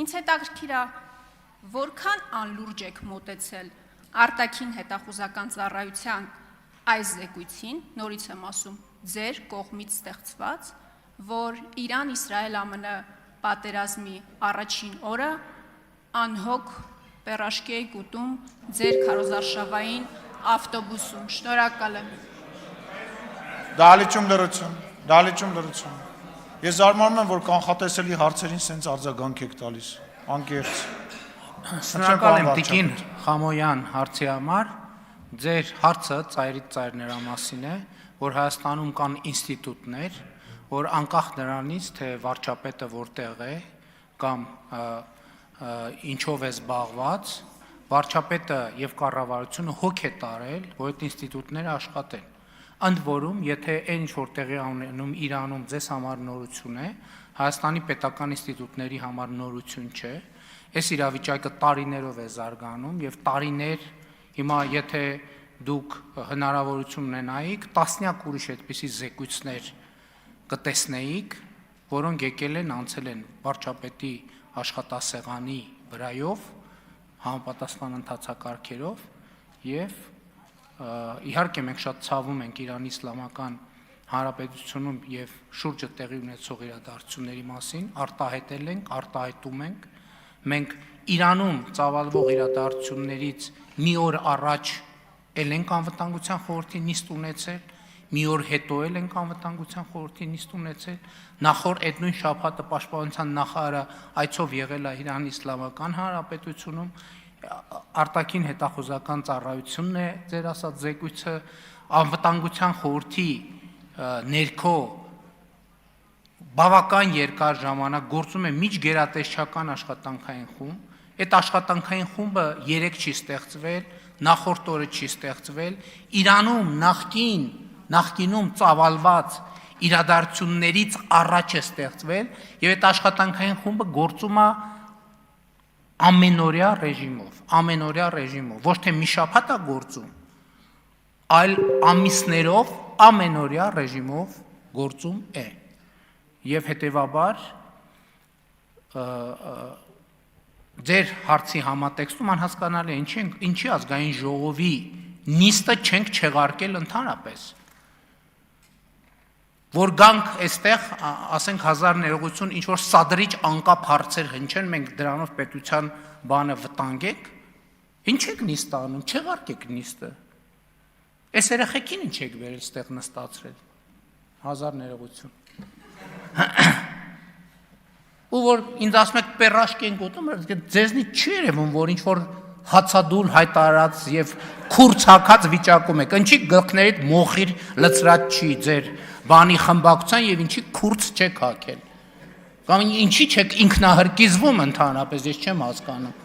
Ինձ հետաքրքիր է, որքան անլուրջ եք մոտեցել արտաքին հետախուզական ծառայության այս զեկույցին, նորից եմ ասում, ձեր կողմից ստեղծված, որ Իրան-Իսրայել-ԱՄՆ պատերազմի առաջին օրը անհոգ պերաշկի էի ուտում ձեր քարոզարշավային ավտոբուսում։ Շնորհակալ եմ։ Դահլիճում լրություն։ Ես զարմանում եմ, որ կանխատեսելի հարցերին սենց արձագանք եք տալիս, անկեղծ։ Շնորհակալ եմ Տիկին Խամոյան հարցի համար։ Ձեր հարցը ծայրից ծայր նրա մասին է, որ Հայաստանում կան ինստիտուտներ, որ անկախ նրանից, թե վարչապետը որտեղ է կամ ինչով է զբաղված, վարչապետը եւ կառավարությունը հոգ է տարել, որ այդ ինստիտուտները աշխատեն։ Ընդ որում, եթե այն ինչ որ տեղի ունենում Իրանում ձեզ համար նորություն է, Հայաստանի պետական ինստիտուտների համար նորություն չէ, այս իրավիճակը տարիներով է զարգանում եւ տարիներ հիմա եթե դուք հնարավորություն ունենայիք, տասնյակ ուրիշ այդպիսի զեկույցներ կտեսնեիք, որոնք եկել են անցել են վարչապետի աշխատասեղանի վրայով, համապատասխան ընթացակարգերով եւ իհարկե մենք շատ ցավում ենք Իրանի Իսլամական Հանրապետությունում եւ շուրջը տեղի ունեցող իրադարձությունների մասին, արտահայտել ենք, արտահայտում ենք, մենք Իրանում ծավալվող իրադարձություններից մի օր առաջ էլ ենք անվտանգության խորհրդի նիստ ունեցել, մի օր հետո էլ ենք անվտանգության խորհրդի նիստ ունեցել, նախորդ այդ նույն շաբաթը պաշտպանության նախարարը այցով եղել է Իրանի Իսլամական Հանրապետությունում, արտաքին հետախուզական ծառայությունն է ձեր ասած զեկույցը, անվտանգության խորհրդի ներքո բավական երկար ժամանակ գործում է միջգերատեսչական աշխատանքային խումբ, այդ աշխատանքային խումբը 3 չի ստեղծվել, նախորդ օրը չի ստեղծվել, Իրանում նախկինում ծավալված իրադարձություններից առաջ է ստեղծվել եւ այդ աշխատանքային խումբը գործում է ամենօրյա ռեժիմով, ոչ թե մի շաբաթ է գործում, այլ ամիսներով ամենօրյա ռեժիմով գործում է։ Եվ հետեւաբար ձեր հարցի համատեքստում անհասկանալի է ինչի ազգային ժողովի նիստը չենք չեղարկել ընդհանրապես, որ գանք այստեղ, ասենք 1000 ներողություն, ինչ որ սադրիչ անկապ հարցեր հնչեն, մենք դրանով պետության բանը վտանգենք, ինչ եք նիստ անում, չեղարկեք նիստը, այս երեխեքին ինչ եք վերել ստեղ նստացրել, 1000 ներողություն, ու որ ինձ ասում եք պերաշկ ենք ուտում, ձեզնից չի երևում, որ ինչ որ հացադուլ հայտարարած եւ քուրց հակած վիճակում եք, ինչի գլխներիդ մոխիր լծրած չի ձեր բանի խմբակցության եւ ինչի քուրց չեք հակել, կամ ինչի չեք ինքնահրկիզվում ընդհանրապես, ես չեմ հասկանում,